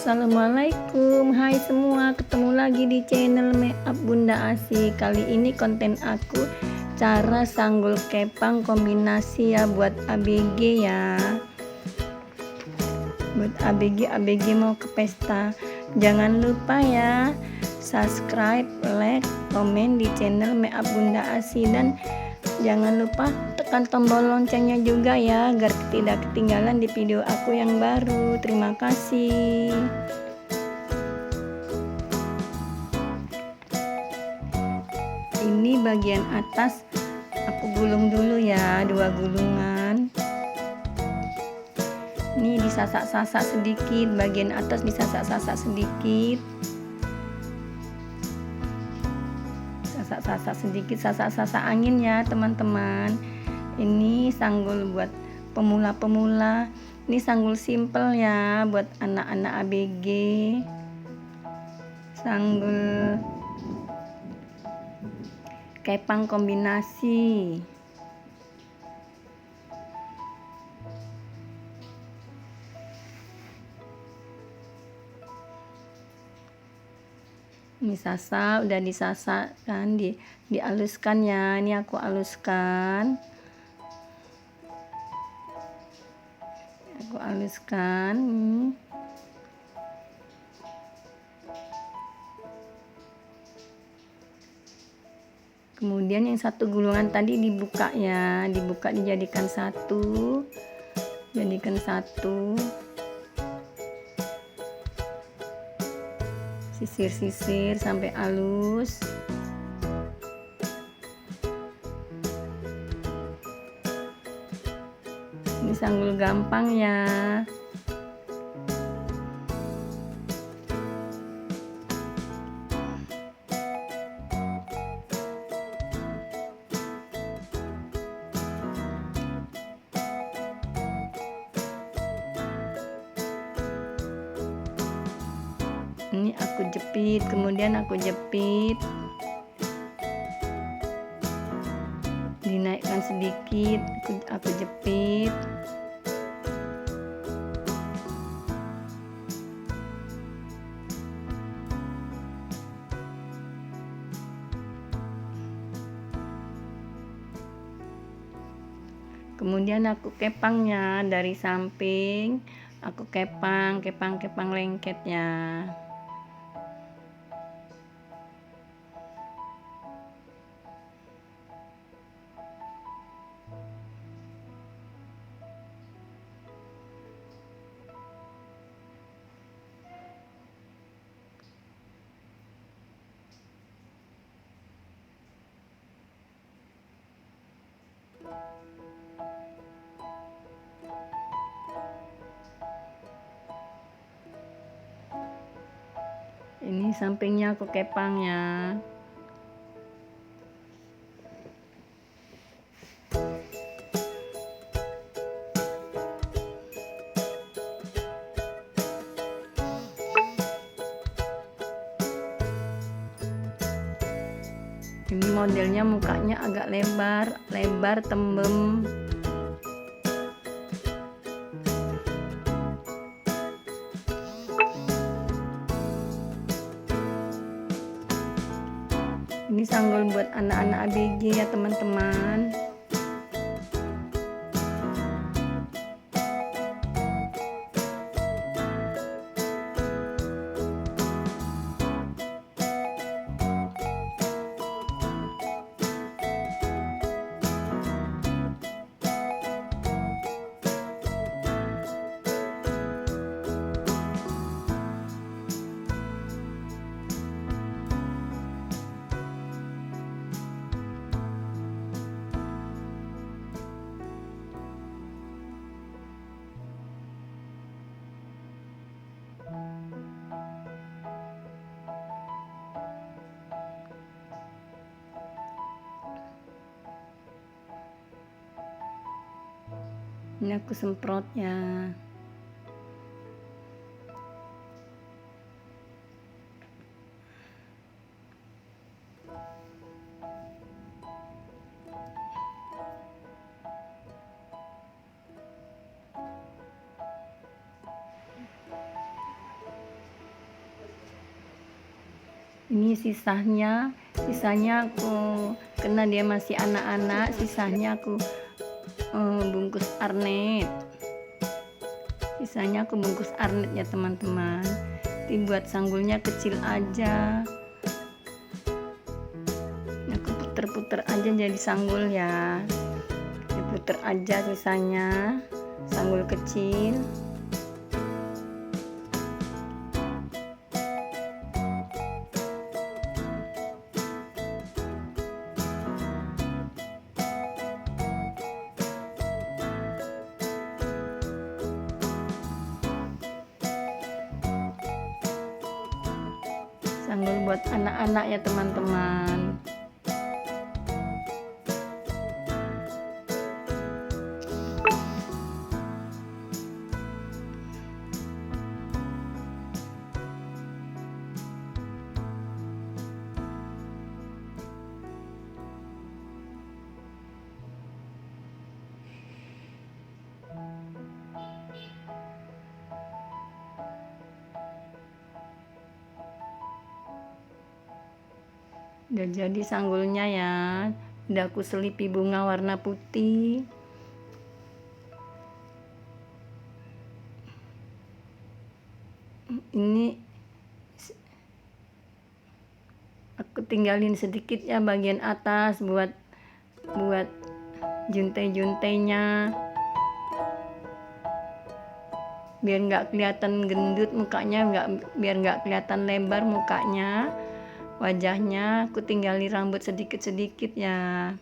Assalamualaikum, hai semua, ketemu lagi di channel Makeup Bunda Asi. Kali ini konten aku cara sanggul kepang kombinasi ya, buat ABG ya, buat ABG mau ke pesta. Jangan lupa ya subscribe, like, komen di channel Makeup Bunda Asi, dan jangan lupa tekan tombol loncengnya juga ya, agar tidak ketinggalan di video aku yang baru. Terima kasih. Ini bagian atas aku gulung dulu ya, 2 gulungan. Ini disasak-sasak sedikit, bagian atas disasak-sasak sedikit. Sasak-sasak sedikit, sasak-sasak angin ya teman-teman. Ini sanggul buat pemula-pemula. Ini sanggul simple ya, buat anak-anak ABG. Sanggul kepang kombinasi. Ini sasak, udah disasak kan, dihaluskan ya. Ini aku haluskan. Kemudian yang satu gulungan tadi dibuka ya, dijadikan satu, sisir-sisir sampai halus. Ini sanggul gampang ya. Ini aku jepit, kemudian aku jepit, dinaikkan sedikit, aku jepit. Kemudian aku kepangnya dari samping, aku kepang lengketnya. Ini sampingnya aku kepangnya. Ini modelnya mukanya agak lebar tembem. Ini sanggul buat anak-anak ABG ya teman-teman. Ini aku semprot ya. Ini sisanya aku, karena dia masih anak-anak, sisanya aku bungkus arnet. Sisanya aku bungkus arnet ya teman-teman. Dibuat sanggulnya kecil aja. Aku puter-puter aja jadi sanggul ya. Diputer aja sisanya sanggul kecil. Sanggul buat anak-anak ya teman-teman. Udah jadi sanggulnya ya. Udah aku selipi bunga warna putih. Ini aku tinggalin sedikit ya bagian atas buat juntai-juntainya, biar nggak kelihatan gendut mukanya, biar nggak kelihatan lebar mukanya, wajahnya. Aku tinggalin rambut sedikit-sedikit ya.